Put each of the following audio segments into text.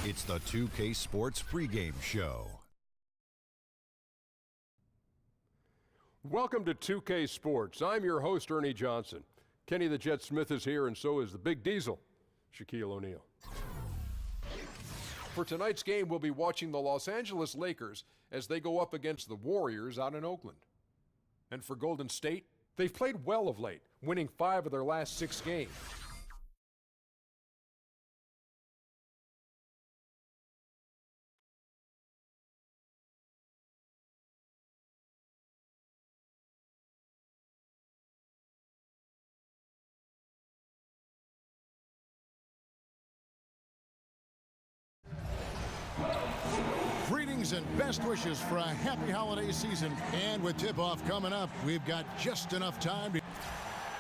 It's the 2K Sports pregame show. Welcome to 2K Sports. I'm your host, Ernie Johnson. Kenny the Jet Smith is here, and so is the Big Diesel, Shaquille O'Neal. For tonight's game, we'll be watching the Los Angeles Lakers as they go up against the Warriors out in Oakland. And for Golden State, they've played well of late, winning 5 of their last 6 games. Greetings and best wishes for a happy holiday season. And with tip-off coming up, we've got just enough time to...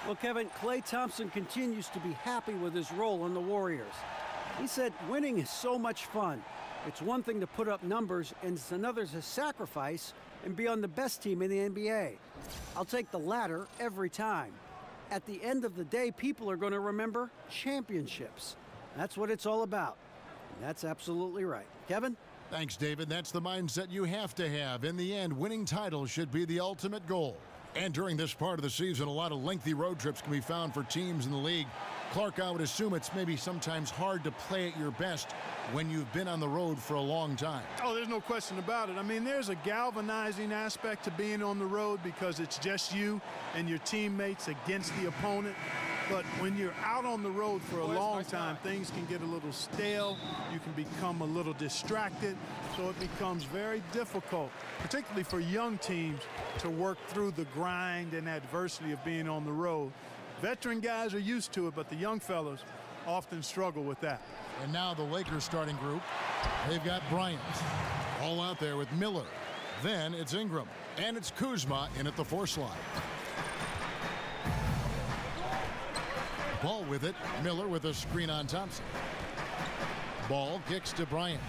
Well, Kevin, Klay Thompson continues to be happy with his role on the Warriors. He said winning is so much fun. It's one thing to put up numbers, and it's another to sacrifice and be on the best team in the NBA. I'll take the latter every time. At the end of the day, people are going to remember championships. That's what it's all about. And that's absolutely right. Kevin? Thanks, David. That's the mindset you have to have. In the end, winning titles should be the ultimate goal. And during this part of the season, a lot of lengthy road trips can be found for teams in the league. Clark, I would assume it's maybe sometimes hard to play at your best when you've been on the road for a long time. Oh, there's no question about it. I mean, there's a galvanizing aspect to being on the road because it's just you and your teammates against the opponent. But when you're out on the road for a long time, things can get a little stale. You can become a little distracted. So it becomes very difficult, particularly for young teams, to work through the grind and adversity of being on the road. Veteran guys are used to it, but the young fellas often struggle with that. And now the Lakers starting group. They've got Bryant all out there with Miller. Then it's Ingram. And it's Kuzma in at the 4 slot. Ball with it. Miller with a screen on Thompson. Ball kicks to Bryant.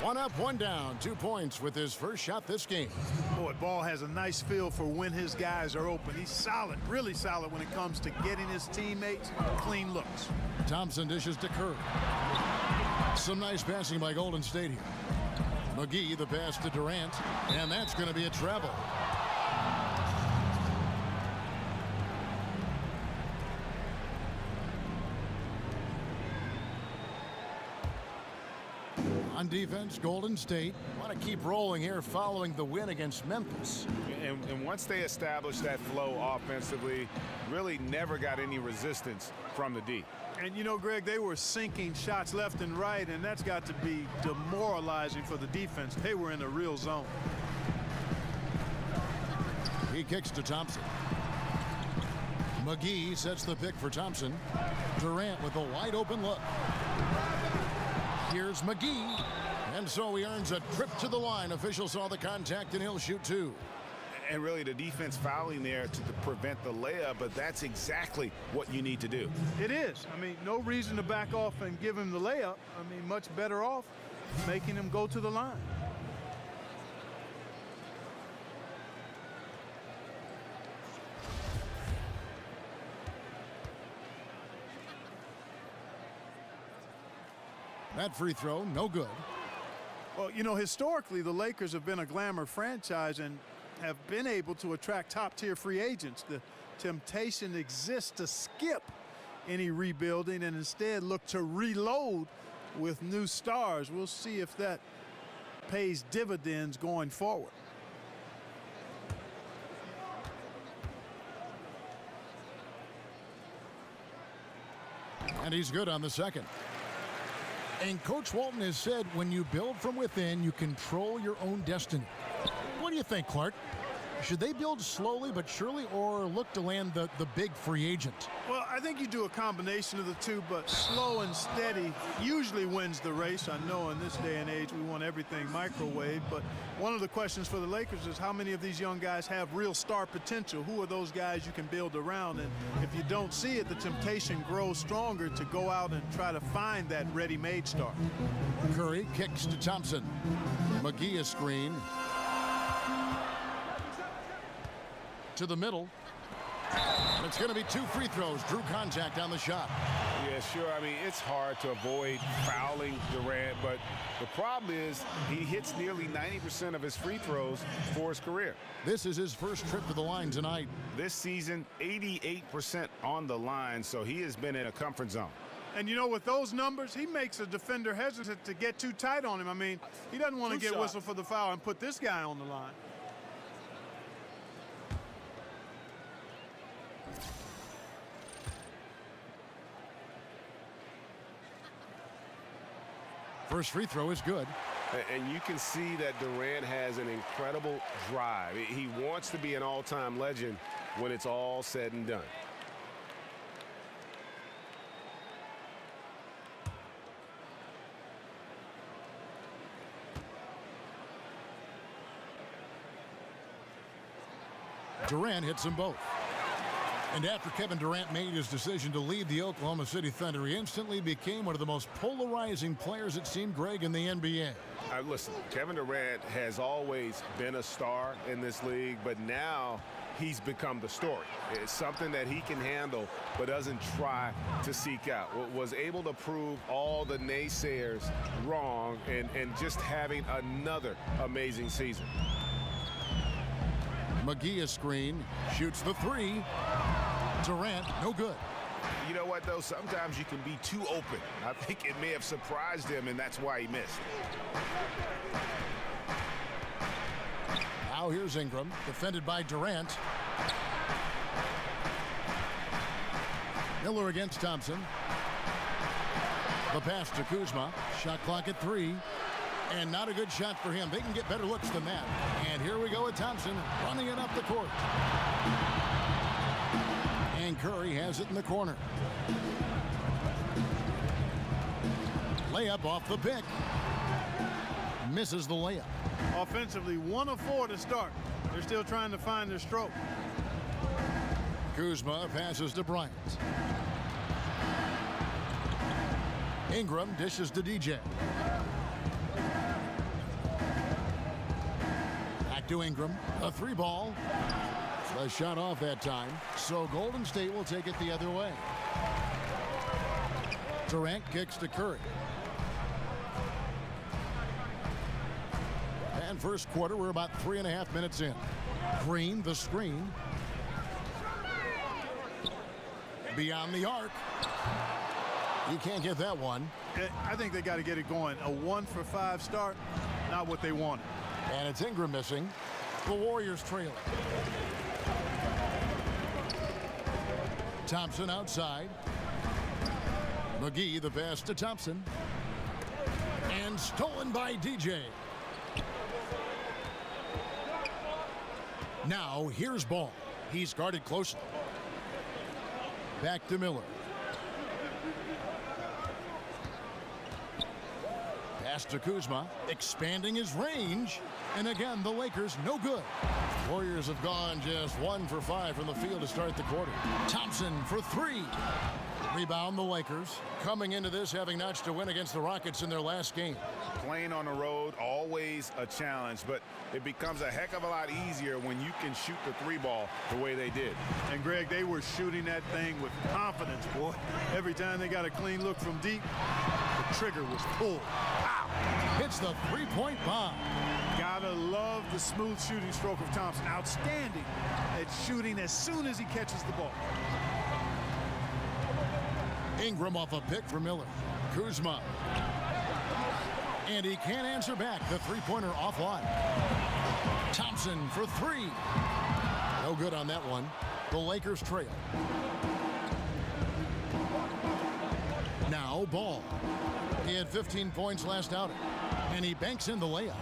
1 up, 1 down. 2 points with his first shot this game. Boy, Ball has a nice feel for when his guys are open. He's solid, really solid when it comes to getting his teammates clean looks. Thompson dishes to Curry. Some nice passing by Golden State here. McGee, the pass to Durant, and that's going to be a travel. On defense, Golden State want to keep rolling here following the win against Memphis. And once they established that flow offensively, really never got any resistance from the D. And you know, Greg, they were sinking shots left and right, and that's got to be demoralizing for the defense. They were in a real zone. He kicks to Thompson. McGee sets the pick for Thompson. Durant with a wide open look. Here's McGee, and so he earns a trip to the line. Officials saw the contact, and he'll shoot 2. And really the defense fouling there to prevent the layup, but that's exactly what you need to do. It is. I mean, no reason to back off and give him the layup. I mean, much better off making him go to the line. That free throw, no good. Well, you know, historically, the Lakers have been a glamour franchise and have been able to attract top-tier free agents. The temptation exists to skip any rebuilding and instead look to reload with new stars. We'll see if that pays dividends going forward. And he's good on the second. And Coach Walton has said when you build from within, you control your own destiny. What do you think, Clark? Should they build slowly but surely or look to land the big free agent? Well, I think you do a combination of the two, but slow and steady usually wins the race. I know in this day and age we want everything microwave, but one of the questions for the Lakers is how many of these young guys have real star potential? Who are those guys you can build around? And if you don't see it, the temptation grows stronger to go out and try to find that ready-made star. Curry kicks to Thompson. McGee a screen. To the middle. And it's going to be 2 free throws. Drew contact on the shot. Yeah, Yeah, sure. I mean, it's hard to avoid fouling Durant, but the problem is he hits nearly 90% of his free throws for his career. This is his first trip to the line tonight. This season, 88% on the line, so he has been in a comfort zone. And, you know, with those numbers, he makes a defender hesitant to get too tight on him. I mean, he doesn't want to get whistled for the foul and put this guy on the line. First free throw is good. And you can see that Durant has an incredible drive. He wants to be an all-time legend when it's all said and done. Durant hits them both. And after Kevin Durant made his decision to leave the Oklahoma City Thunder, he instantly became one of the most polarizing players, it seemed, Greg, in the NBA. Listen, Kevin Durant has always been a star in this league, but now he's become the story. It's something that he can handle but doesn't try to seek out. Was able to prove all the naysayers wrong and just having another amazing season. McGee a screen, shoots the three. Durant, no good. You know what, though? Sometimes you can be too open. I think it may have surprised him, and that's why he missed. Now here's Ingram, defended by Durant. Miller against Thompson. The pass to Kuzma. Shot clock at 3. And not a good shot for him. They can get better looks than that. And here we go with Thompson running it up the court. And Curry has it in the corner. Layup off the pick. Misses the layup. Offensively, 1 of 4 to start. They're still trying to find their stroke. Kuzma passes to Bryant. Ingram dishes to DJ. Back to Ingram. A 3-ball. The shot off that time. So Golden State will take it the other way. Durant kicks to Curry. And first quarter, we're about 3.5 minutes in. Green, the screen. Beyond the arc. You can't get that one. I think they got to get it going. A 1-for-5 start, not what they wanted. And it's Ingram missing. The Warriors trailing. Thompson outside. McGee the pass to Thompson. And stolen by DJ. Now here's Ball. He's guarded closely. Back to Miller. Pass to Kuzma, expanding his range. And again, the Lakers no good. Warriors have gone just 1 for 5 from the field to start the quarter. Thompson for 3. Rebound the Lakers. Coming into this having notched a win against the Rockets in their last game. Playing on the road, always a challenge, but it becomes a heck of a lot easier when you can shoot the 3-ball the way they did. And Greg, they were shooting that thing with confidence, boy. Every time they got a clean look from deep, the trigger was pulled. Wow. Hits the 3-point bomb. Gotta love the smooth shooting stroke of Thompson. Outstanding at shooting as soon as he catches the ball. Ingram off a pick for Miller. Kuzma. And he can't answer back. The 3-pointer offline. Thompson for 3. No good on that one. The Lakers trail. Now Ball. He had 15 points last outing. And he banks in the layup.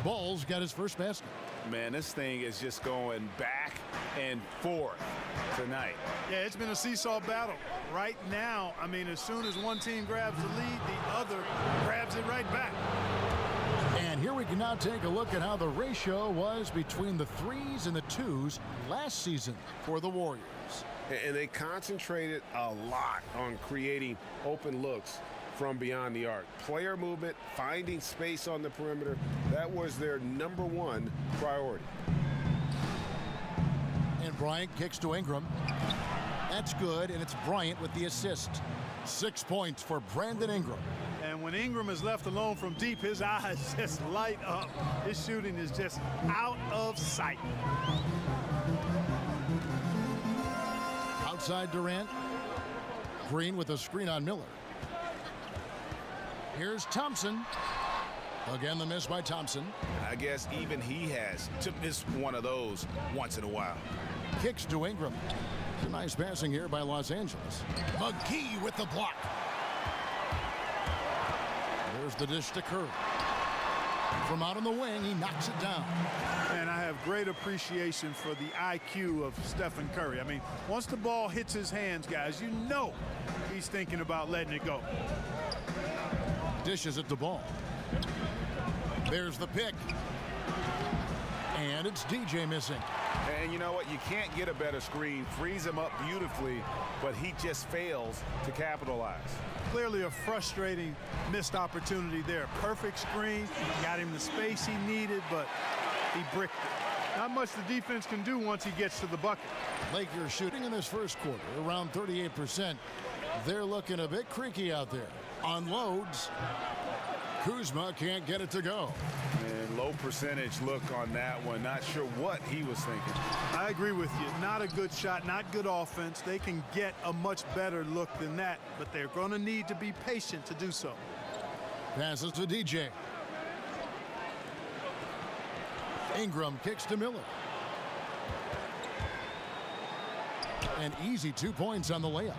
Ball's got his first basket. Man, this thing is just going back and forth tonight. Yeah, it's been a seesaw battle. Right now, I mean, as soon as one team grabs the lead, the other grabs it right back. And here we can now take a look at how the ratio was between the 3s and the 2s last season for the Warriors. And they concentrated a lot on creating open looks from beyond the arc. Player movement, finding space on the perimeter, that was their #1 priority. And Bryant kicks to Ingram. That's good, and it's Bryant with the assist. 6 points for Brandon Ingram. And when Ingram is left alone from deep, his eyes just light up. His shooting is just out of sight. Outside Durant. Green with a screen on Miller. Here's Thompson. Again, the miss by Thompson. I guess even he has to miss one of those once in a while. Kicks to Ingram. It's a nice passing here by Los Angeles. McGee with the block. There's the dish to Curry. From out on the wing, he knocks it down. And I have great appreciation for the IQ of Stephen Curry. I mean, once the ball hits his hands, guys, you know he's thinking about letting it go. Dishes at the ball. There's the pick. And it's DJ missing. And you know what? You can't get a better screen. Frees him up beautifully, but he just fails to capitalize. Clearly a frustrating missed opportunity there. Perfect screen, got him the space he needed, but he bricked it. Not much the defense can do once he gets to the bucket. Lakers shooting in this first quarter around 38%. They're looking a bit creaky out there. Unloads. Kuzma can't get it to go. And low percentage look on that one. Not sure what he was thinking. I agree with you. Not a good shot, not good offense. They can get a much better look than that, but they're going to need to be patient to do so. Passes to DJ. Ingram kicks to Miller. An easy 2 points on the layup.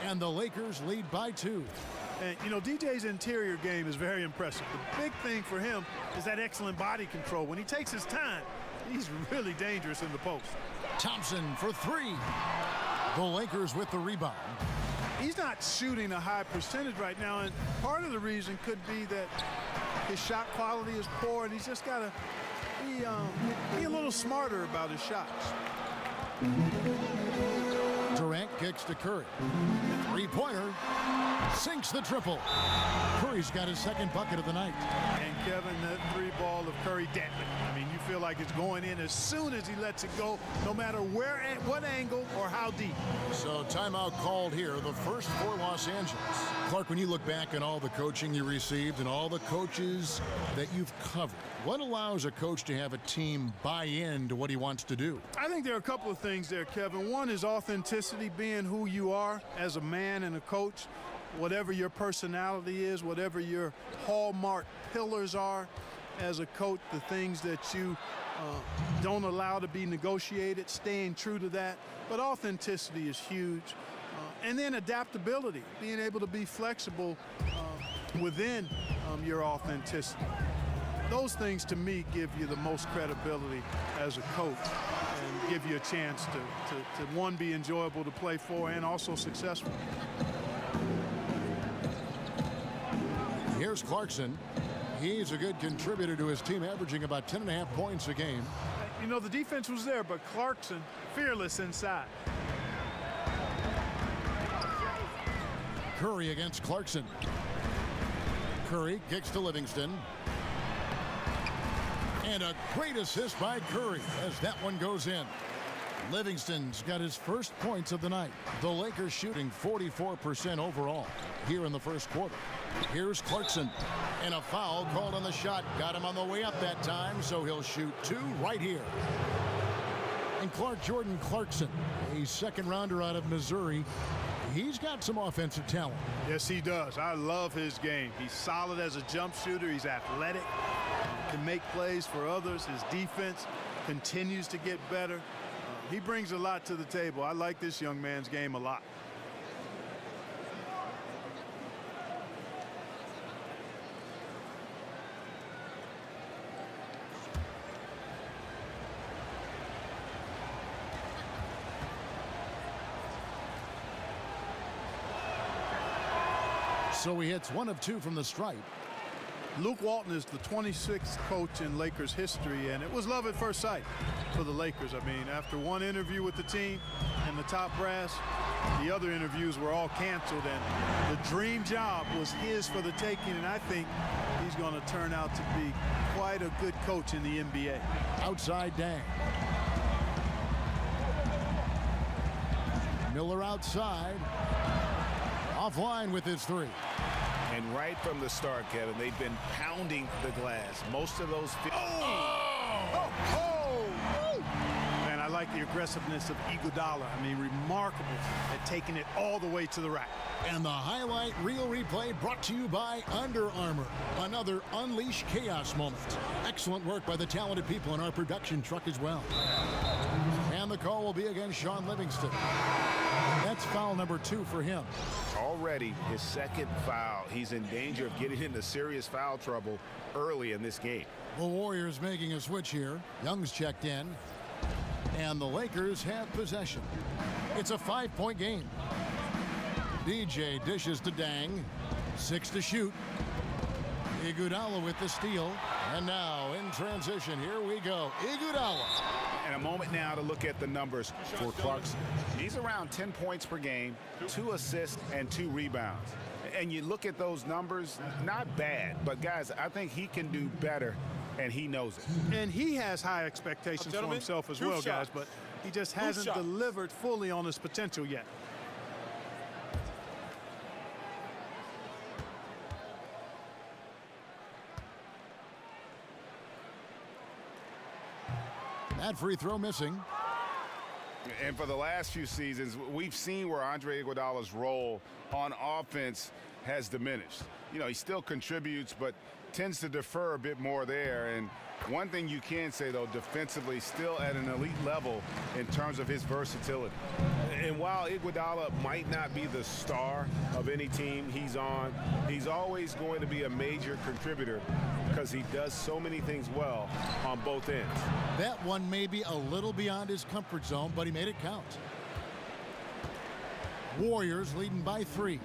And the Lakers lead by 2. And, you know, DJ's interior game is very impressive. The big thing for him is that excellent body control. When he takes his time, he's really dangerous in the post. Thompson for 3. The Lakers with the rebound. He's not shooting a high percentage right now, and part of the reason could be that his shot quality is poor, and he's just got to be a little smarter about his shots. Durant kicks to Curry. Three-pointer. Sinks the triple. Curry's got his second bucket of the night. And Kevin, that three ball of Curry deadly. I mean, you feel like it's going in as soon as he lets it go, no matter where, at what angle, or how deep. So timeout called here, the first for Los Angeles. Clark, when you look back on all the coaching you received and all the coaches that you've covered, what allows a coach to have a team buy into what he wants to do? I think there are a couple of things there, Kevin. One is authenticity, being who you are as a man and a coach. Whatever your personality is, whatever your hallmark pillars are as a coach, the things that you don't allow to be negotiated, staying true to that. But authenticity is huge. And then adaptability, being able to be flexible within your authenticity. Those things, to me, give you the most credibility as a coach and give you a chance to one, be enjoyable to play for and also successful. Here's Clarkson. He's a good contributor to his team, averaging about 10.5 points a game. You know, the defense was there, but Clarkson, fearless inside. Curry against Clarkson. Curry kicks to Livingston. And a great assist by Curry as that one goes in. Livingston's got his first points of the night. The Lakers shooting 44% overall here in the first quarter. Here's Clarkson. And a foul called on the shot. Got him on the way up that time, so he'll shoot 2 right here. And Jordan Clarkson, a second rounder out of Missouri. He's got some offensive talent. Yes, he does. I love his game. He's solid as a jump shooter. He's athletic, can make plays for others. His defense continues to get better. He brings a lot to the table. I like this young man's game a lot. So he hits 1 of 2 from the stripe. Luke Walton is the 26th coach in Lakers history, and it was love at first sight for the Lakers. I mean, after one interview with the team and the top brass, the other interviews were all canceled, and the dream job was his for the taking, and I think he's going to turn out to be quite a good coach in the NBA. Outside Dang. Miller outside. offline with his three. And right from the start, Kevin, they've been pounding the glass. Most of those... Man, I like the aggressiveness of Iguodala. I mean, remarkable at taking it all the way to the rack. And the highlight reel replay brought to you by Under Armour. Another Unleash Chaos moment. Excellent work by the talented people in our production truck as well. And the call will be against Sean Livingston. That's foul number 2 for him. Already his second foul. He's in danger of getting into serious foul trouble early in this game. The Warriors making a switch here. Young's checked in. And the Lakers have possession. It's a 5-point game. DJ dishes to Dang. 6 to shoot. Iguodala with the steal. And now in transition, here we go. Iguodala. And a moment now to look at the numbers for Clarkson. He's around 10 points per game, 2 assists, and 2 rebounds. And you look at those numbers, not bad. But, guys, I think he can do better, and he knows it. And he has high expectations for himself as well, guys, but he just hasn't delivered fully on his potential yet. That free throw missing. And for the last few seasons, we've seen where Andre Iguodala's role on offense has diminished. You know, he still contributes, but tends to defer a bit more there. And one thing you can say, though, defensively, still at an elite level in terms of his versatility. And while Iguodala might not be the star of any team he's on, he's always going to be a major contributor because he does so many things well on both ends. That one may be a little beyond his comfort zone, but he made it count. Warriors leading by 3.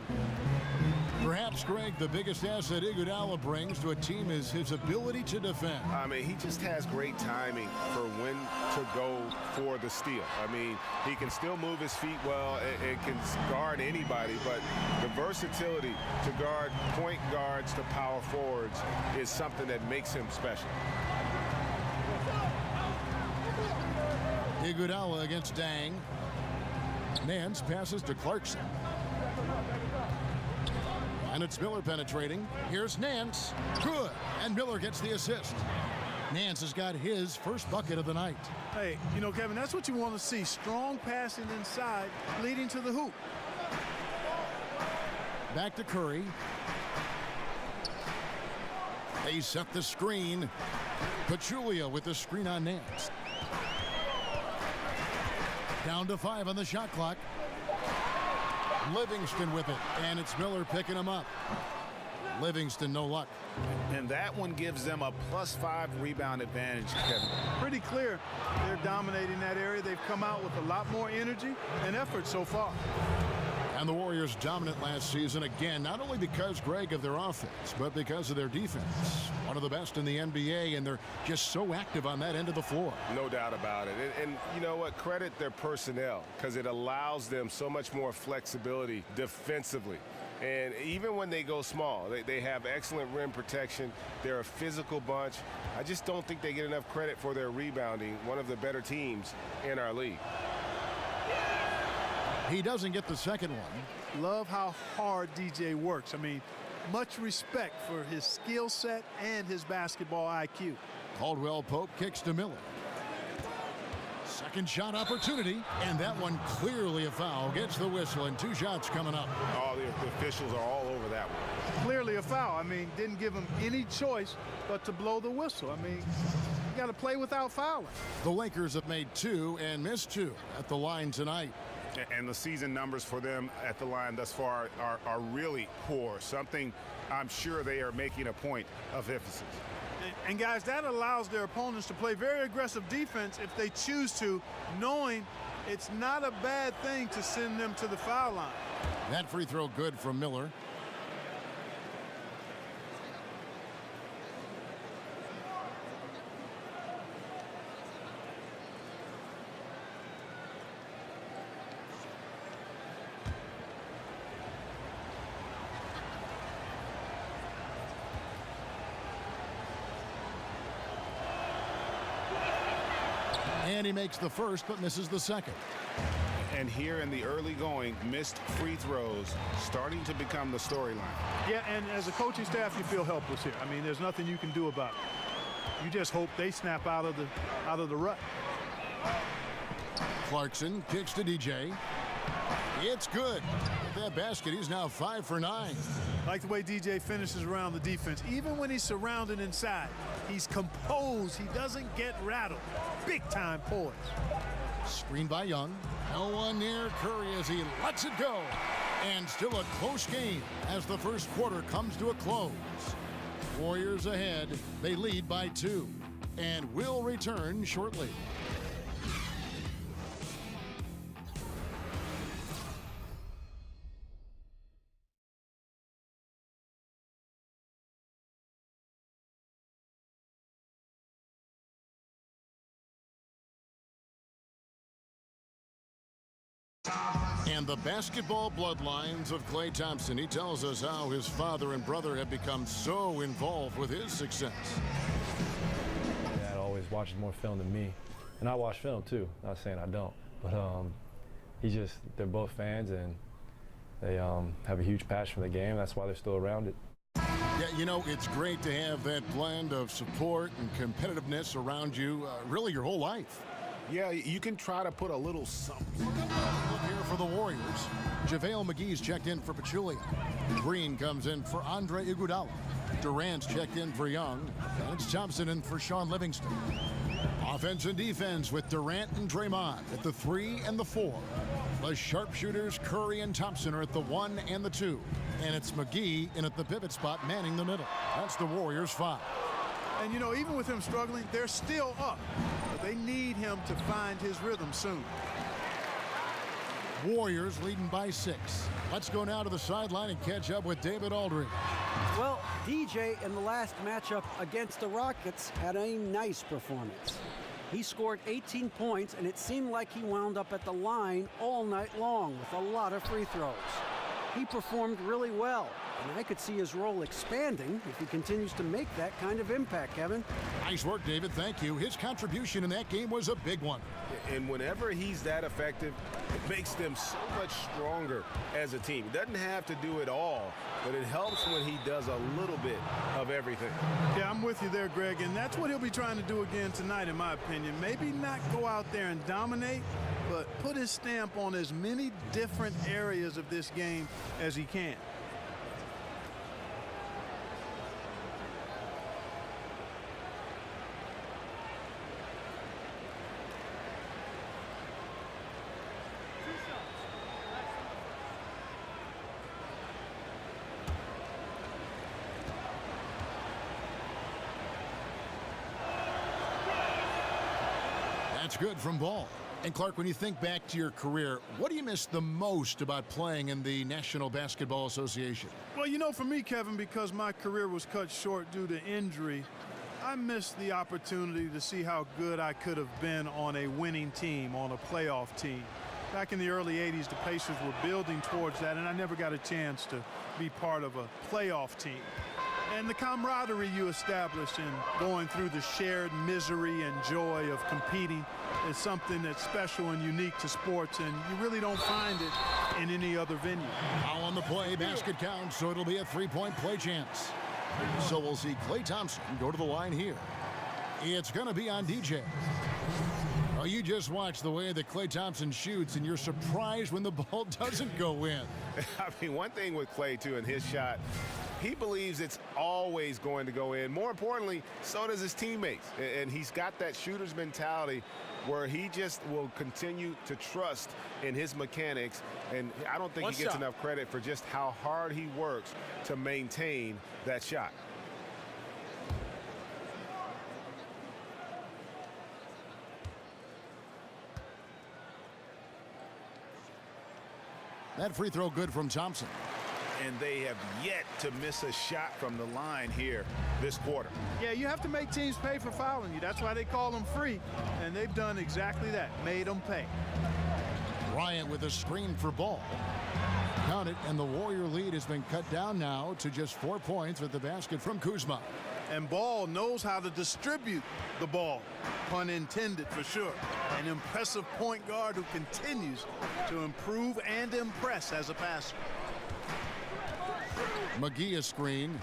Perhaps, Greg, the biggest asset Iguodala brings to a team is his ability to defend. I mean, he just has great timing for when to go for the steal. I mean, he can still move his feet well and can guard anybody, but the versatility to guard point guards to power forwards is something that makes him special. Iguodala against Dang. Nance passes to Clarkson. And it's Miller penetrating. Here's Nance. Good. And Miller gets the assist. Nance has got his first bucket of the night. Hey, you know, Kevin, that's what you want to see. Strong passing inside, leading to the hoop. Back to Curry. They set the screen. Pachulia with the screen on Nance. Down to 5 on the shot clock. Livingston with it, and it's Miller picking him up. Livingston, no luck. And that one gives them a +5 rebound advantage, Kevin. Pretty clear they're dominating that area. They've come out with a lot more energy and effort so far. And the Warriors dominant last season again, not only because, Greg, of their offense, but because of their defense. One of the best in the NBA, and they're just so active on that end of the floor. No doubt about it. And you know what? Credit their personnel because it allows them so much more flexibility defensively. And even when they go small, they have excellent rim protection. They're a physical bunch. I just don't think they get enough credit for their rebounding, one of the better teams in our league. He doesn't get the second one. Love how hard DJ works. I mean, much respect for his skill set and his basketball IQ. Caldwell Pope kicks to Miller. Second shot opportunity, and that one clearly a foul. Gets the whistle, and 2 shots coming up. All the officials are all over that one. Clearly a foul. I mean, didn't give him any choice but to blow the whistle. I mean, you got to play without fouling. The Lakers have made 2 and missed 2 at the line tonight. And the season numbers for them at the line thus far are really poor. Something I'm sure they are making a point of emphasis. And guys, that allows their opponents to play very aggressive defense if they choose to, knowing it's not a bad thing to send them to the foul line. That free throw good from Miller. And he makes the first, but misses the second. And here in the early going, missed free throws starting to become the storyline. Yeah, and as a coaching staff, you feel helpless here. I mean, there's nothing you can do about it. You just hope they snap out of the rut. Clarkson kicks to DJ. It's good. With that basket, he's now 5 for 9. Like the way DJ finishes around the defense. Even when he's surrounded inside, he's composed. He doesn't get rattled. Big-time poise. Screen by Young. No one near Curry as he lets it go. And still a close game as the first quarter comes to a close. Warriors ahead. They lead by 2 and will return shortly. And the basketball bloodlines of Klay Thompson. He tells us how his father and brother have become so involved with his success. Dad always watches more film than me. And I watch film too. Not saying I don't. But they're both fans and they have a huge passion for the game. That's why they're still around it. Yeah, you know, it's great to have that blend of support and competitiveness around you really your whole life. Yeah, you can try to put a little something. Look here for the Warriors. JaVale McGee's checked in for Pachulia. Green comes in for Andre Iguodala. Durant's checked in for Young. And it's Thompson in for Sean Livingston. Offense and defense with Durant and Draymond at the 3 and the 4. The sharpshooters Curry and Thompson are at the 1 and the 2. And it's McGee in at the pivot spot manning the middle. That's the Warriors' 5. And, you know, even with him struggling, they're still up. But they need him to find his rhythm soon. Warriors leading by 6. Let's go now to the sideline and catch up with David Aldridge. Well, DJ in the last matchup against the Rockets had a nice performance. He scored 18 points, and it seemed like he wound up at the line all night long with a lot of free throws. He performed really well, and I could see his role expanding if he continues to make that kind of impact, Kevin. Nice work, David. Thank you. His contribution in that game was a big one. And whenever he's that effective, it makes them so much stronger as a team. He doesn't have to do it all, but it helps when he does a little bit of everything. Yeah, I'm with you there, Greg, and that's what he'll be trying to do again tonight, in my opinion. Maybe not go out there and dominate, but put his stamp on as many different areas of this game as he can. That's good from Ball. And Clark, when you think back to your career, what do you miss the most about playing in the National Basketball Association? Well, you know, for me, Kevin, because my career was cut short due to injury, I missed the opportunity to see how good I could have been on a winning team, on a playoff team. Back in the early 80s, the Pacers were building towards that, and I never got a chance to be part of a playoff team. And the camaraderie you establish in going through the shared misery and joy of competing is something that's special and unique to sports, and you really don't find it in any other venue. Now on the play, basket counts, so it'll be a three-point play chance. So we'll see Klay Thompson go to the line here. It's going to be on DJ. Oh, you just watch the way that Klay Thompson shoots, and you're surprised when the ball doesn't go in. I mean, one thing with Klay, too, in his shot, he believes it's always going to go in. More importantly, so does his teammates. And he's got that shooter's mentality where he just will continue to trust in his mechanics. And I don't think he gets enough credit for just how hard he works to maintain that shot. That free throw good from Thompson. And they have yet to miss a shot from the line here this quarter. Yeah, you have to make teams pay for fouling you. That's why they call them free. And they've done exactly that, made them pay. Bryant with a screen for Ball. Count it, and the Warrior lead has been cut down now to just 4 points at the basket from Kuzma. And Ball knows how to distribute the ball, pun intended for sure. An impressive point guard who continues to improve and impress as a passer. McGee a screen.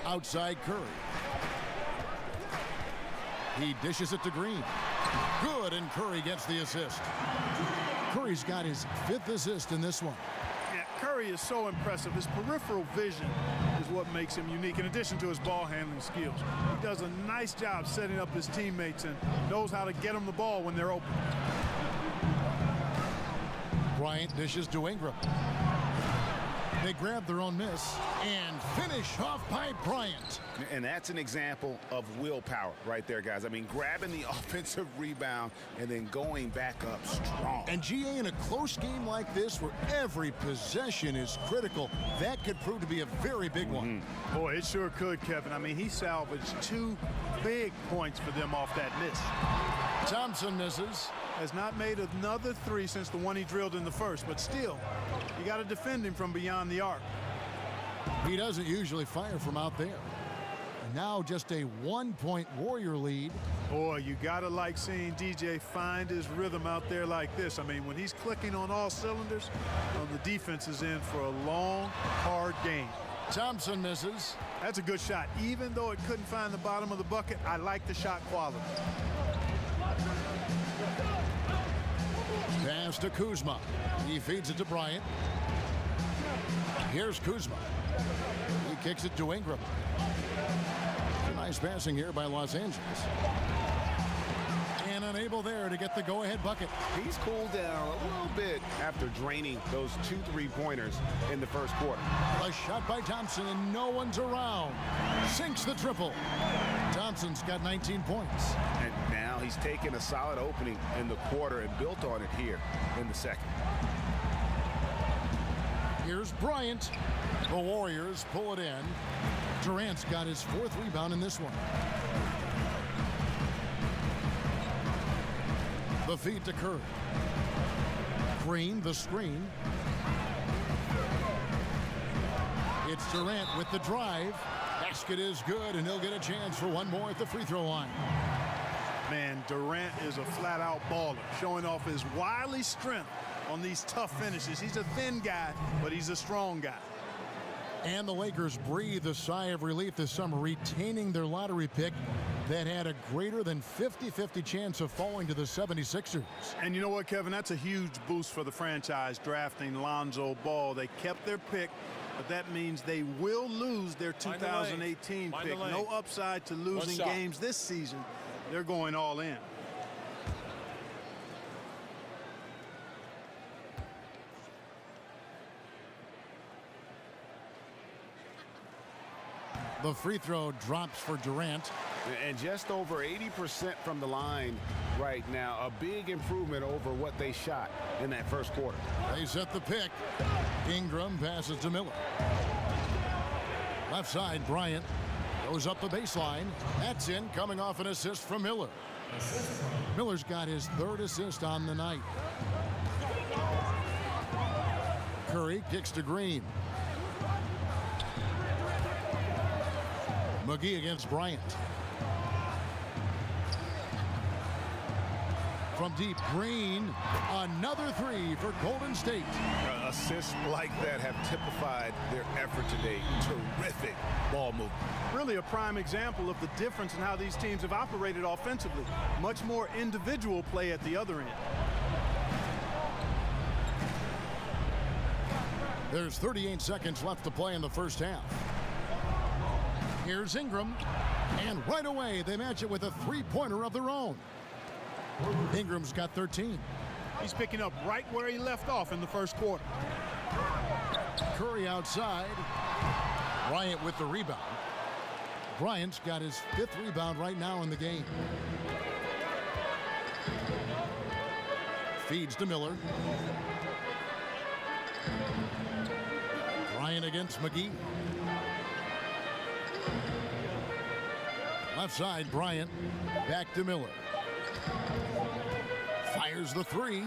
Outside Curry. He dishes it to Green. Good, and Curry gets the assist. Curry's got his 5th assist in this one. Yeah, Curry is so impressive. His peripheral vision is what makes him unique, in addition to his ball handling skills. He does a nice job setting up his teammates and knows how to get them the ball when they're open. Bryant dishes to Ingram. They grab their own miss and finish off by Bryant. And that's an example of willpower right there, guys. I mean, grabbing the offensive rebound and then going back up strong. And GA, in a close game like this where every possession is critical, that could prove to be a very big one. Boy, it sure could, Kevin. I mean, he salvaged 2 big points for them off that miss. Thompson misses. Has not made another 3 since the one he drilled in the first, but still, you got to defend him from beyond the arc. He doesn't usually fire from out there. And now just a 1-point Warrior lead. Boy, you got to like seeing DJ find his rhythm out there like this. I mean, when he's clicking on all cylinders, the defense is in for a long, hard game. Thompson misses. That's a good shot. Even though it couldn't find the bottom of the bucket, I like the shot quality. Pass to Kuzma. He feeds it to Bryant. Here's Kuzma. He kicks it to Ingram. Nice passing here by Los Angeles. And unable there to get the go-ahead bucket. He's cooled down a little bit after draining those 2 3-pointers in the first quarter. A shot by Thompson, and no one's around. Sinks the triple. Thompson's got 19 points. And now he's taken a solid opening in the quarter and built on it here in the second. Here's Bryant. The Warriors pull it in. Durant's got his 4th rebound in this one. The feed to Curry. Green, the screen. It's Durant with the drive. Basket is good, and he'll get a chance for one more at the free throw line. Man, Durant is a flat-out baller, showing off his wily strength on these tough finishes. He's a thin guy, but he's a strong guy. And the Lakers breathe a sigh of relief this summer, retaining their lottery pick that had a greater than 50-50 chance of falling to the 76ers. And you know what, Kevin? That's a huge boost for the franchise, drafting Lonzo Ball. They kept their pick, but that means they will lose their 2018 pick. No upside to losing games this season. They're going all in. The free throw drops for Durant. And just over 80% from the line right now. A big improvement over what they shot in that first quarter. They set the pick. Ingram passes to Miller. Left side, Bryant goes up the baseline. That's in, coming off an assist from Miller. Miller's got his 3rd assist on the night. Curry kicks to Green. McGee against Bryant. From deep, Green, another 3 for Golden State. Assists like that have typified their effort today. Terrific ball movement. Really a prime example of the difference in how these teams have operated offensively. Much more individual play at the other end. There's 38 seconds left to play in the first half. Here's Ingram, and right away they match it with a 3-pointer of their own. Ingram's got 13. He's picking up right where he left off in the first quarter. Curry outside. Bryant with the rebound. Bryant's got his 5th rebound right now in the game. Feeds to Miller. Bryant against McGee. Left side, Bryant. Back to Miller. Fires the three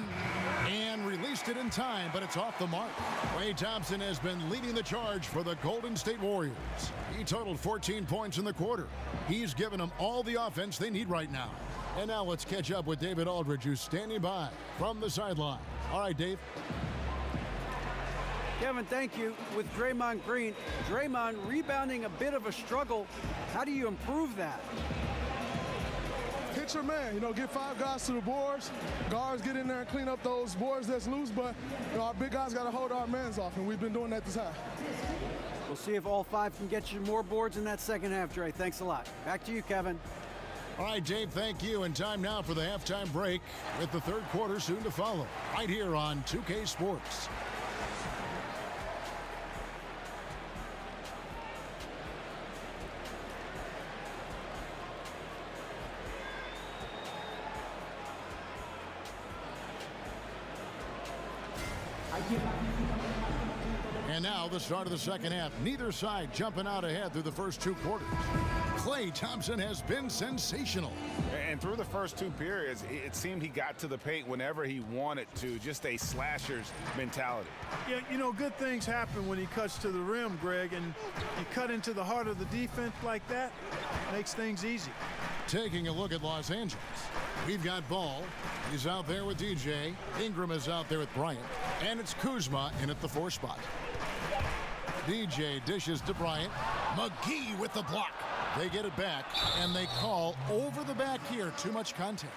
and released it in time, but it's off the mark. Klay Thompson has been leading the charge for the Golden State Warriors. He totaled 14 points in the quarter. He's given them all the offense they need right now. And now let's catch up with David Aldridge, who's standing by from the sideline. All right, Dave. Kevin, thank you. With Draymond Green, Draymond rebounding a bit of a struggle. How do you improve that? Hit your man, get 5 guys to the boards. Guards get in there and clean up those boards that's loose, but our big guys got to hold our mans off, and we've been doing that this half. We'll see if all 5 can get you more boards in that second half, Dre. Thanks a lot. Back to you, Kevin. All right, Dave, thank you. And time now for the halftime break with the third quarter soon to follow, right here on 2K Sports. And now the start of the second half. Neither side jumping out ahead through the first 2 quarters. Klay Thompson has been sensational. And through the first 2 periods, it seemed he got to the paint whenever he wanted to. Just a slasher's mentality. Yeah, good things happen when he cuts to the rim, Greg, and you cut into the heart of the defense like that, makes things easy. Taking a look at Los Angeles. We've got Ball. He's out there with DJ. Ingram is out there with Bryant. And it's Kuzma in at the 4 spot. DJ dishes to Bryant. McGee with the block. They get it back, and they call over the back here. Too much contact.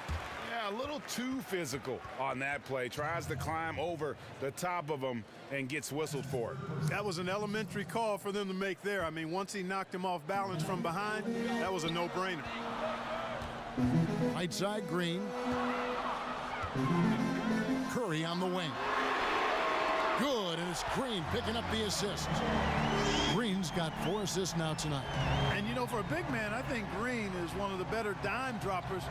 Yeah, a little too physical on that play. Tries to climb over the top of him and gets whistled for it. That was an elementary call for them to make there. I mean, once he knocked him off balance from behind, that was a no-brainer. Right side, Green. Curry on the wing. Good, and it's Green picking up the assist. Green's got 4 assists now tonight. And, for a big man, I think Green is one of the better dime droppers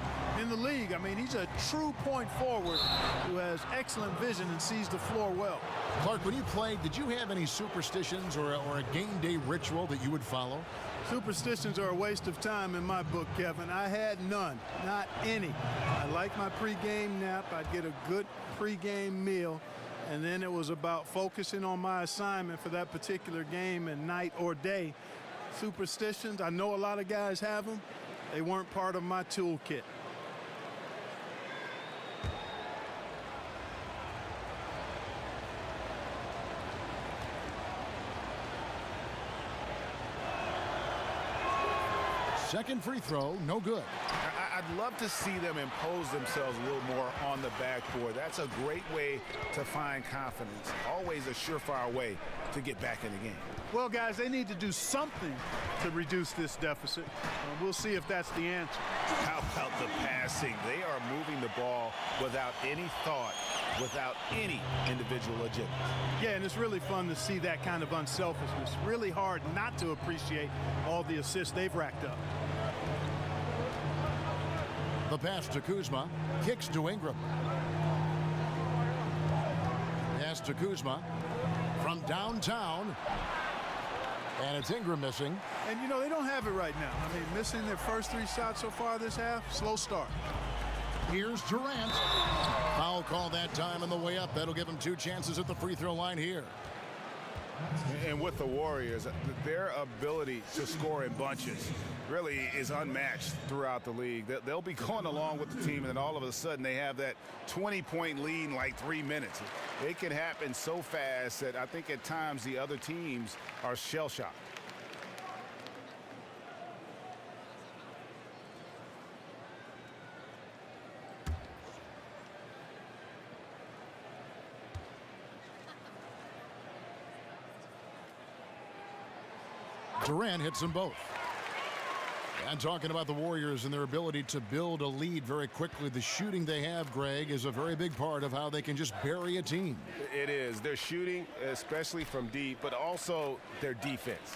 in the league. I mean, he's a true point forward who has excellent vision and sees the floor well. Clark, when you played, did you have any superstitions or a game day ritual that you would follow? Superstitions are a waste of time in my book, Kevin. I had none, not any. I liked my pregame nap. I'd get a good pregame meal. And then it was about focusing on my assignment for that particular game and night or day. Superstitions, I know a lot of guys have them. They weren't part of my toolkit. Second free throw, no good. I'd love to see them impose themselves a little more on the backboard. That's a great way to find confidence. Always a surefire way to get back in the game. Well, guys, they need to do something to reduce this deficit. We'll see if that's the answer. How about the passing? They are moving the ball without any thought, without any individual agenda. Yeah, and it's really fun to see that kind of unselfishness. Really hard not to appreciate all the assists they've racked up. The pass to Kuzma, kicks to Ingram. Pass to Kuzma from downtown. And it's Ingram missing. And, they don't have it right now. I mean, missing their first 3 shots so far this half, slow start. Here's Durant. Foul call that time on the way up. That'll give him 2 chances at the free throw line here. And with the Warriors, their ability to score in bunches really is unmatched throughout the league. They'll be going along with the team, and then all of a sudden they have that 20-point lead in like 3 minutes. It can happen so fast that I think at times the other teams are shell-shocked. Durant hits them both. And talking about the Warriors and their ability to build a lead very quickly, the shooting they have, Greg, is a very big part of how they can just bury a team. It is. Their shooting, especially from deep, but also their defense.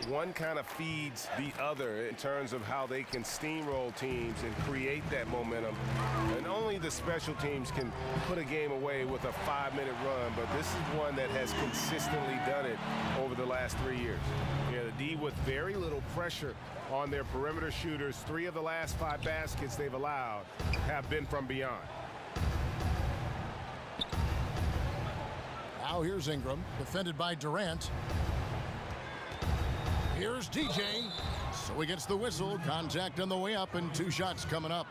One kind of feeds the other in terms of how they can steamroll teams and create that momentum. And only the special teams can put a game away with a 5-minute run, but this is one that has consistently done it over the last 3 years. The D with very little pressure on their perimeter shooters. 3 of the last 5 baskets they've allowed have been from beyond. Now here's Ingram, defended by Durant. Here's DJ. So he gets the whistle. Contact on the way up, and 2 shots coming up.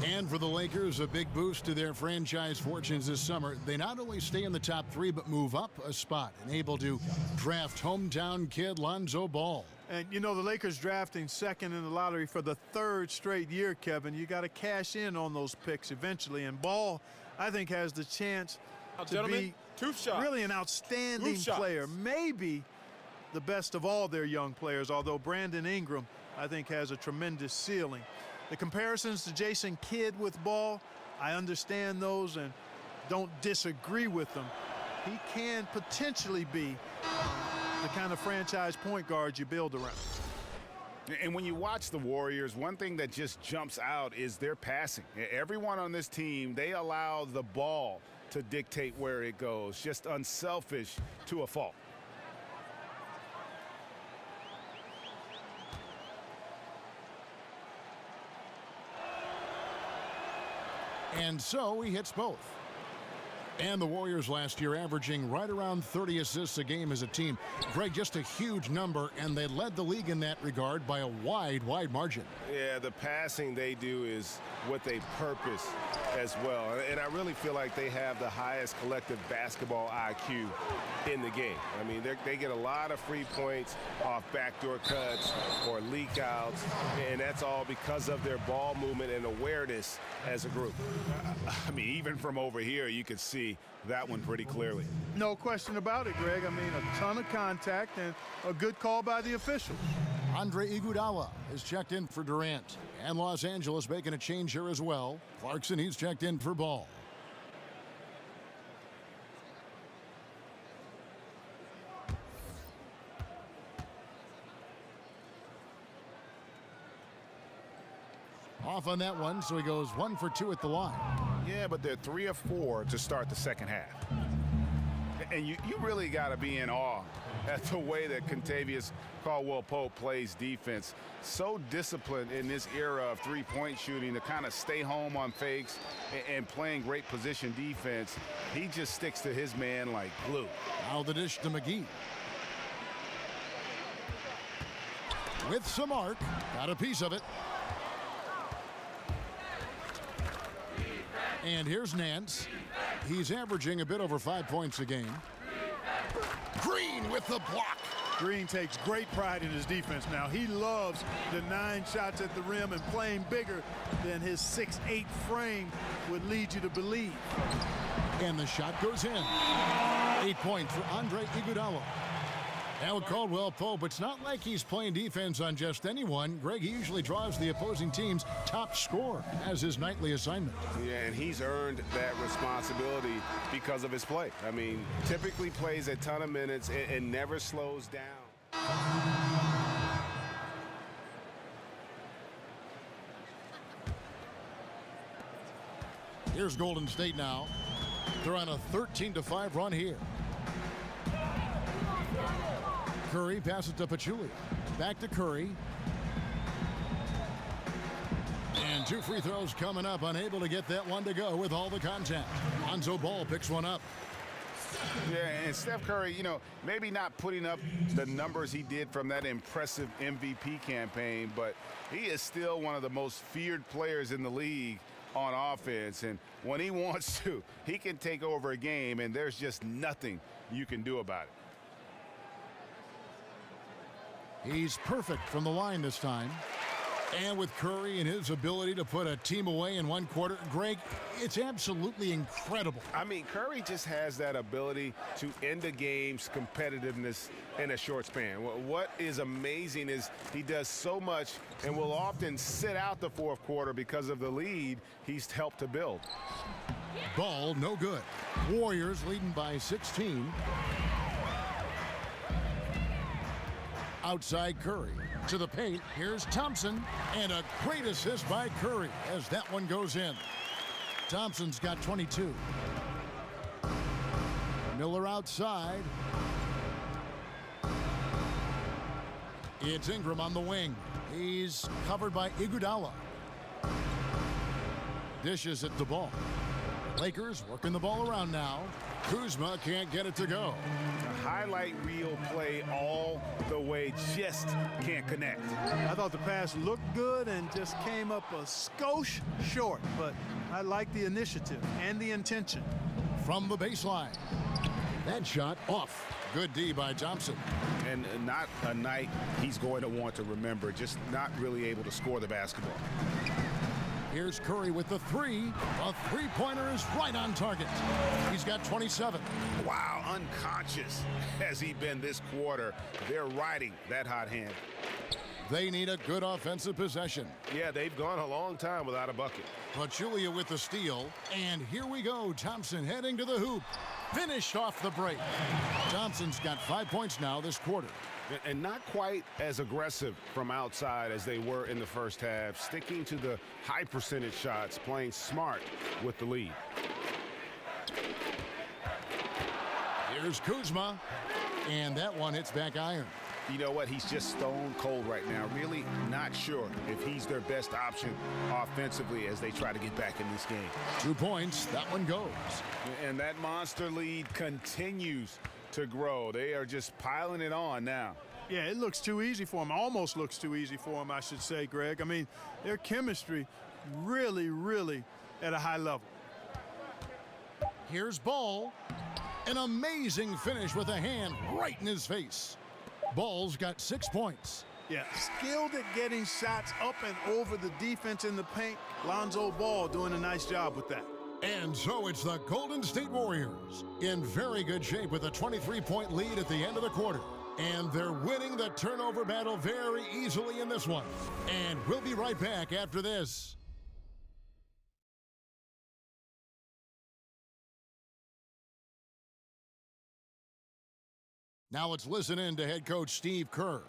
And for the Lakers, a big boost to their franchise fortunes this summer. They not only stay in the top 3, but move up a spot and able to draft hometown kid Lonzo Ball. And, you know, the Lakers drafting second in the lottery for the 3rd straight year, Kevin. You got to cash in on those picks eventually. And Ball, I think, has the chance to be really an outstanding player. Maybe the best of all their young players, although Brandon Ingram, I think, has a tremendous ceiling. The comparisons to Jason Kidd with Ball, I understand those and don't disagree with them. He can potentially be the kind of franchise point guard you build around. And when you watch the Warriors, one thing that just jumps out is their passing. Everyone on this team, they allow the ball to dictate where it goes. Just unselfish to a fault. And so he hits both. And the Warriors last year averaging right around 30 assists a game as a team. Greg, just a huge number, and they led the league in that regard by a wide margin. Yeah, the passing they do is what they purpose as well. And I really feel like they have the highest collective basketball IQ in the game. I mean, they get a lot of free points off backdoor cuts or leak outs, and that's all because of their ball movement and awareness as a group. I mean, even from over here, you could see that one pretty clearly. No question about it, Greg. I mean, a ton of contact and a good call by the officials. Andre Iguodala is checked in for Durant. And Los Angeles making a change here as well. Clarkson, he's checked in for Ball. Off on that one, so he goes 1 for 2 at the line. Yeah, but they're 3 of 4 to start the second half. And you really got to be in awe at the way that Kentavious Caldwell-Pope plays defense. So disciplined in this era of three-point shooting to kind of stay home on fakes and playing great position defense. He just sticks to his man like glue. Now the dish to McGee. With some arc, got a piece of it. And here's Nance. He's averaging a bit over 5 points a game. Green with the block. Green takes great pride in his defense now. He loves the 9 shots at the rim and playing bigger than his 6'8" frame would lead you to believe. And the shot goes in. 8 points for Andre Iguodala. Now Caldwell-Pope, it's not like he's playing defense on just anyone. Greg, he usually draws the opposing team's top scorer as his nightly assignment. Yeah, and he's earned that responsibility because of his play. I mean, typically plays a ton of minutes and never slows down. Here's Golden State now. They're on a 13-5 run here. Curry passes to Pachulia. Back to Curry. And 2 free throws coming up. Unable to get that one to go with all the contact. Lonzo Ball picks one up. Yeah, and Steph Curry, you know, maybe not putting up the numbers he did from that impressive MVP campaign, but he is still one of the most feared players in the league on offense. And when he wants to, he can take over a game, and there's just nothing you can do about it. He's perfect from the line this time. And with Curry and his ability to put a team away in 1 quarter, Greg, it's absolutely incredible. I mean, Curry just has that ability to end a game's competitiveness in a short span. What is amazing is he does so much and will often sit out the 4th quarter because of the lead he's helped to build. Ball, no good. Warriors leading by 16. Outside Curry. To the paint, here's Thompson, and a great assist by Curry as that one goes in. Thompson's got 22. Miller outside. It's Ingram on the wing. He's covered by Iguodala. Dishes at the ball. Lakers working the ball around now. Kuzma can't get it to go. A highlight reel play all the way, just can't connect. I thought the pass looked good and just came up a skosh short, but I like the initiative and the intention. From the baseline. That shot off. Good D by Thompson. And not a night he's going to want to remember, just not really able to score the basketball. Here's Curry with the three. A three-pointer is right on target. He's got 27. Wow, unconscious has he been this quarter. They're riding that hot hand. They need a good offensive possession. Yeah, they've gone a long time without a bucket. Pachulia with the steal. And here we go. Thompson heading to the hoop. Finished off the break. Thompson's got 5 points now this quarter. And not quite as aggressive from outside as they were in the first half, sticking to the high percentage shots, playing smart with the lead. Here's Kuzma, and that one hits back iron. You know what? He's just stone cold right now. Really not sure if he's their best option offensively as they try to get back in this game. 2 points. That one goes. And that monster lead continues to grow. They are just piling it on now. Yeah, it looks too easy for him. Almost looks too easy for him, I should say, Greg. I mean, their chemistry really, really at a high level. Here's Ball. An amazing finish with a hand right in his face. Ball's got 6 points. Yeah, skilled at getting shots up and over the defense in the paint. Lonzo Ball doing a nice job with that. And so it's the Golden State Warriors in very good shape with a 23-point lead at the end of the quarter. And they're winning the turnover battle very easily in this one. And we'll be right back after this. Now let's listen in to head coach Steve Kerr.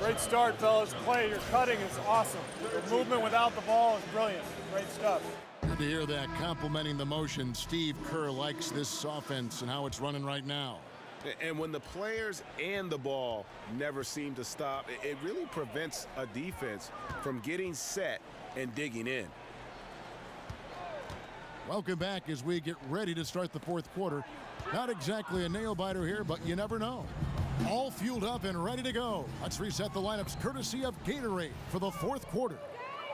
Great start, fellas. Play, your cutting is awesome. Your movement without the ball is brilliant. Great stuff. Good to hear that. Complimenting the motion. Steve Kerr likes this offense and how it's running right now. And when the players and the ball never seem to stop, it really prevents a defense from getting set and digging in. Welcome back as we get ready to start the fourth quarter. Not exactly a nail-biter here, but you never know. All fueled up and ready to go. Let's reset the lineups courtesy of Gatorade for the fourth quarter.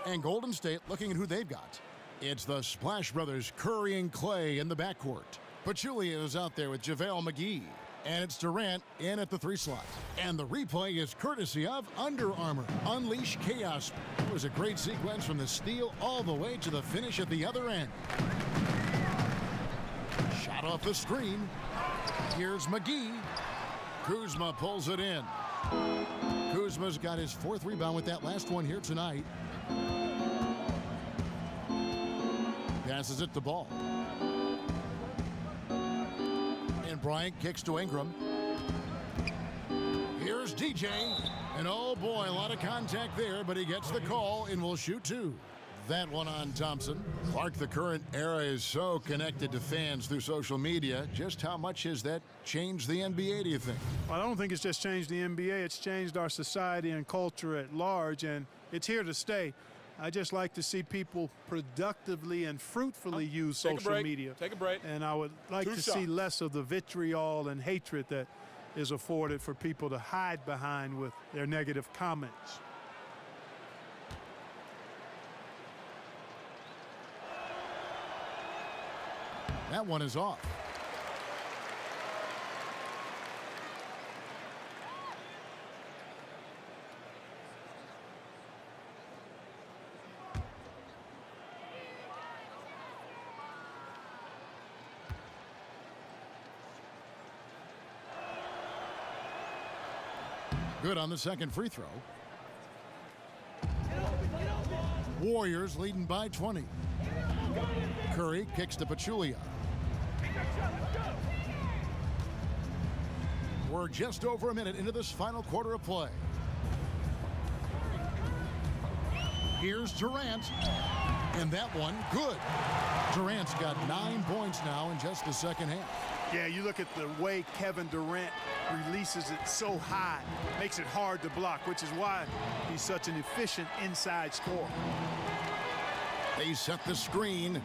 And Golden State looking at who they've got. It's the Splash Brothers, Curry and Clay in the backcourt. Pachulia is out there with JaVale McGee. And it's Durant in at the 3 slot. And the replay is courtesy of Under Armour. Unleash chaos. It was a great sequence from the steal all the way to the finish at the other end. Shot off the screen. Here's McGee. Kuzma pulls it in. Kuzma's got his 4th rebound with that last one here tonight. Passes it to Ball. And Bryant kicks to Ingram. Here's DJ. And oh boy, a lot of contact there, but he gets the call and will shoot 2. That one on Thompson. Clark, the current era is so connected to fans through social media. Just how much has that changed the NBA, do you think? Well, I don't think it's just changed the NBA. It's changed our society and culture at large, and it's here to stay. I just like to see people productively and fruitfully use social media. Take a break. And I would like to see less of the vitriol and hatred that is afforded for people to hide behind with their negative comments. That one is off. Good on the second free throw. Warriors leading by 20. Curry kicks to Pachulia. We're just over a minute into this final quarter of play. Here's Durant. And that one, good. Durant's got 9 points now in just the second half. Yeah, you look at the way Kevin Durant releases it so high, makes it hard to block, which is why he's such an efficient inside scorer. They set the screen.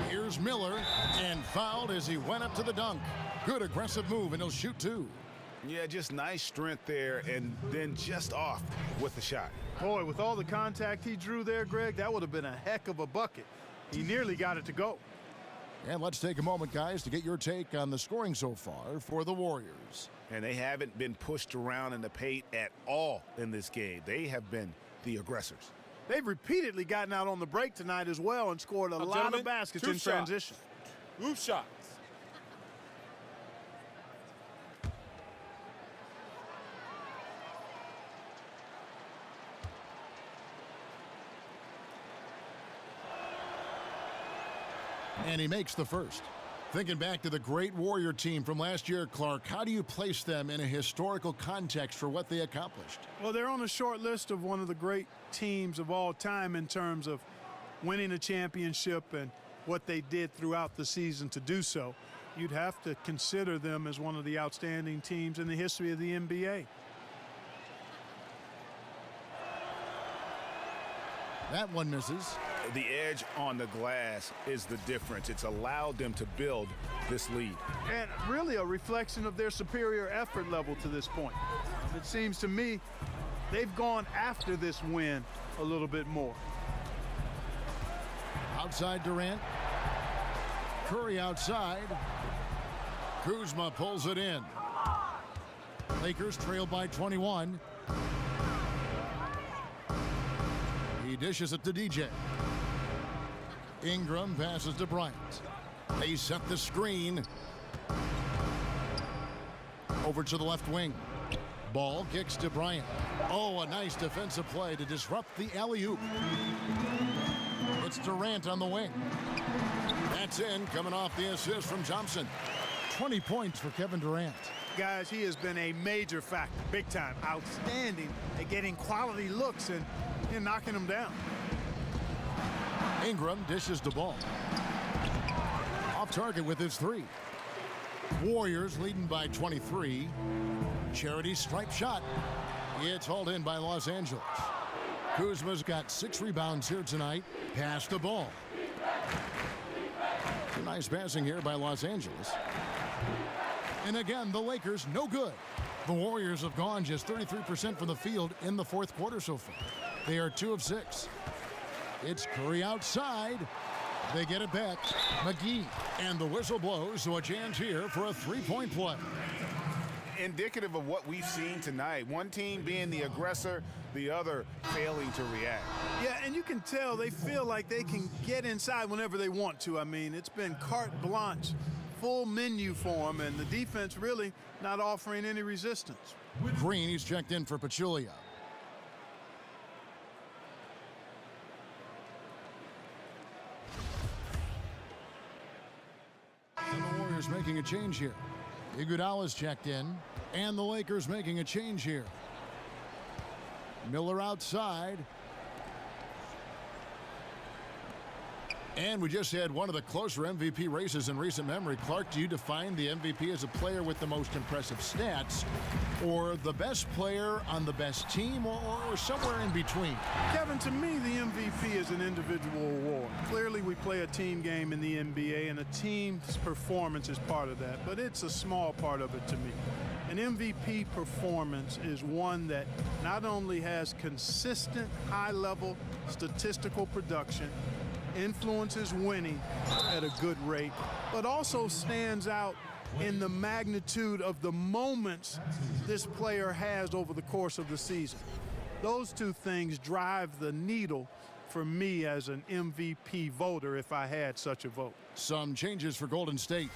Here's Miller, and fouled as he went up to the dunk. Good aggressive move, and he'll shoot two. Yeah, just nice strength there, and then just off with the shot. Boy, with all the contact he drew there, Greg, that would have been a heck of a bucket. He nearly got it to go. And let's take a moment, guys, to get your take on the scoring so far for the Warriors. And they haven't been pushed around in the paint at all in this game. They have been the aggressors. They've repeatedly gotten out on the break tonight as well and scored a lot of baskets in transition. Move shots. And he makes the first. Thinking back to the great Warrior team from last year, Clark, how do you place them in a historical context for what they accomplished? Well, they're on a short list of one of the great teams of all time in terms of winning a championship and what they did throughout the season to do so. You'd have to consider them as one of the outstanding teams in the history of the NBA. That one misses. The edge on the glass is the difference. It's allowed them to build this lead. And really a reflection of their superior effort level to this point. It seems to me they've gone after this win a little bit more. Outside Durant. Curry outside. Kuzma pulls it in. Lakers trail by 21. He dishes it to DJ. Ingram passes to Bryant. They set the screen. Over to the left wing. Ball kicks to Bryant. Oh, a nice defensive play to disrupt the alley-oop. It's Durant on the wing. That's in, coming off the assist from Thompson. 20 points for Kevin Durant. Guys, he has been a major factor, big time, outstanding at getting quality looks and knocking them down. Ingram dishes the ball. Off target with his three. Warriors leading by 23. Charity stripe shot. It's hauled in by Los Angeles. Kuzma's got 6 rebounds here tonight. Pass the ball. Nice passing here by Los Angeles. And again, the Lakers no good. The Warriors have gone just 33% from the field in the fourth quarter so far. They are 2 of 6. It's Curry outside. They get it back. McGee. And the whistle blows, so a chance here for a three-point play. Indicative of what we've seen tonight. One team being the aggressor, the other failing to react. Yeah, and you can tell they feel like they can get inside whenever they want to. I mean, it's been carte blanche, full menu for them, and the defense really not offering any resistance. Green, he's checked in for Pachulia. And the Warriors making a change here. Iguodala's checked in, and the Lakers making a change here. Miller outside. And we just had one of the closer MVP races in recent memory. Clark, do you define the MVP as a player with the most impressive stats, or the best player on the best team, or somewhere in between? Kevin, to me, the MVP is an individual award. Clearly, we play a team game in the NBA, and a team's performance is part of that, but it's a small part of it to me. An MVP performance is one that not only has consistent, high-level statistical production, influences winning at a good rate, but also stands out in the magnitude of the moments this player has over the course of the season. Those two things drive the needle for me as an MVP voter if I had such a vote. Some changes for Golden State.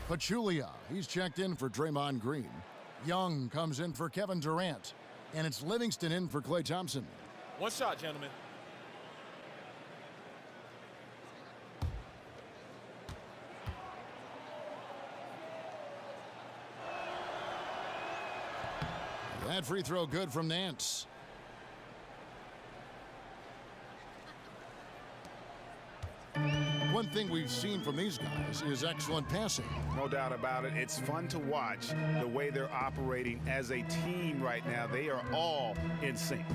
Pachulia, he's checked in for Draymond Green. Young comes in for Kevin Durant. And it's Livingston in for Klay Thompson. One shot, gentlemen. That free throw good from Nance. One thing we've seen from these guys is excellent passing. No doubt about it. It's fun to watch the way they're operating as a team right now. They are all in sync.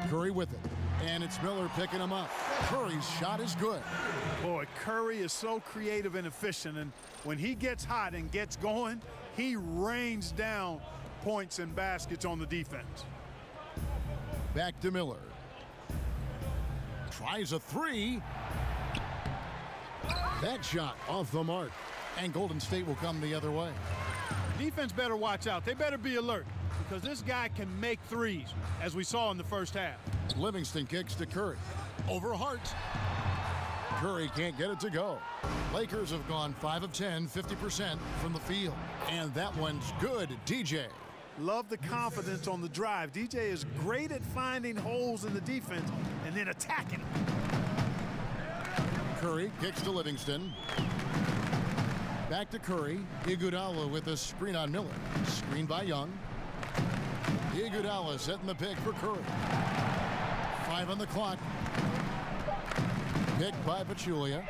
Curry with it. And it's Miller picking him up. Curry's shot is good. Boy, Curry is so creative and efficient, and when he gets hot and gets going, he rains down points and baskets on the defense. Back to Miller. Tries a three. That shot off the mark. And Golden State will come the other way. Defense better watch out. They better be alert because this guy can make threes, as we saw in the first half. Livingston kicks to Curry. Over Hart. Curry can't get it to go. Lakers have gone 5 of 10, 50% from the field. And that one's good, DJ. Love the confidence on the drive. DJ is great at finding holes in the defense and then attacking. Curry kicks to Livingston. Back to Curry. Iguodala with a screen on Miller. Screen by Young. Iguodala setting the pick for Curry. 5 on the clock. Picked by Pachulia.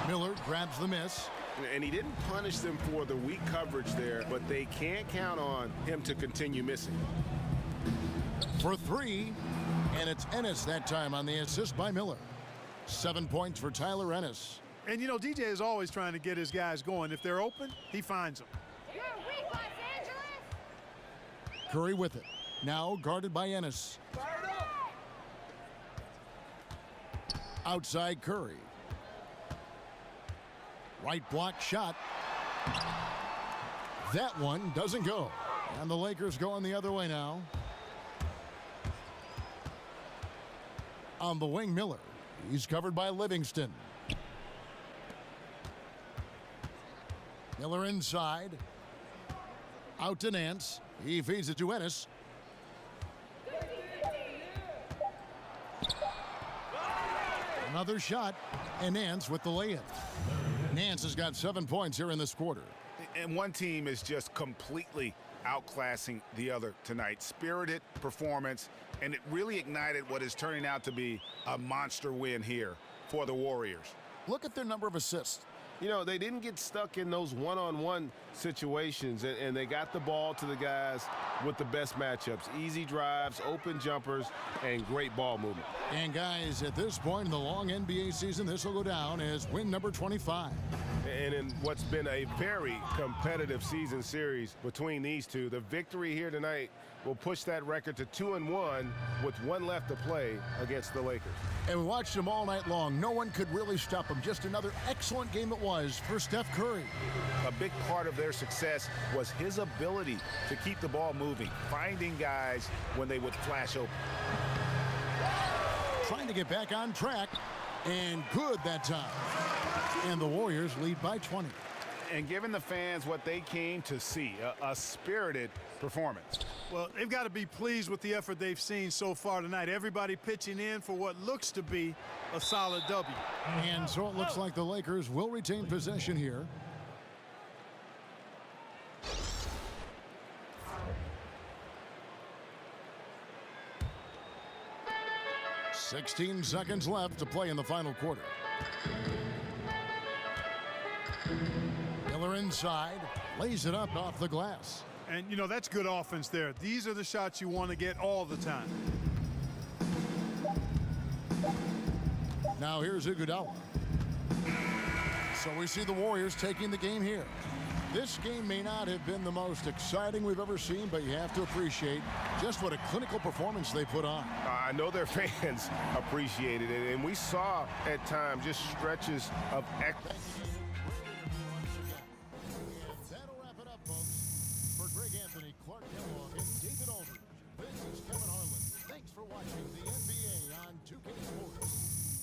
Miller grabs the miss. And he didn't punish them for the weak coverage there, but they can't count on him to continue missing. For 3, and it's Ennis that time on the assist by Miller. 7 points for Tyler Ennis. And, you know, DJ is always trying to get his guys going. If they're open, he finds them. You're weak, Los Angeles. Curry with it. Now guarded by Ennis. Outside Curry. Right block shot. That one doesn't go. And the Lakers going the other way now. On the wing, Miller. He's covered by Livingston. Miller inside. Out to Nance. He feeds it to Ennis. Another shot, and Nance with the lay-in. Nance has got 7 points here in this quarter. And one team is just completely outclassing the other tonight. Spirited performance, and it really ignited what is turning out to be a monster win here for the Warriors. Look at their number of assists. You know, they didn't get stuck in those one-on-one situations, and they got the ball to the guys with the best matchups. Easy drives, open jumpers, and great ball movement. And guys, at this point in the long NBA season, this will go down as win number 25. And in what's been a very competitive season series between these two, the victory here tonight will push that record to 2-1 with 1 left to play against the Lakers. And we watched them all night long. No one could really stop them. Just another excellent game it was for Steph Curry. A big part of their success was his ability to keep the ball moving, finding guys when they would flash open. Trying to get back on track, and good that time. And the Warriors lead by 20. And giving the fans what they came to see, a spirited performance. Well, they've got to be pleased with the effort they've seen so far tonight. Everybody pitching in for what looks to be a solid W. And so it looks like the Lakers will retain possession here. "16 seconds left to play in the final quarter. Miller inside, lays it up off the glass. And, you know, that's good offense there. These are the shots you want to get all the time. Now here's Iguodala. So we see the Warriors taking the game here. This game may not have been the most exciting we've ever seen, but you have to appreciate just what a clinical performance they put on. I know their fans appreciated it, and we saw at times just stretches of excellence. That'll wrap it up, folks. For Greg Anthony, Clark Kellogg, and David Aldridge, this is Kevin Harlan. Thanks for watching the NBA on 2K Sports.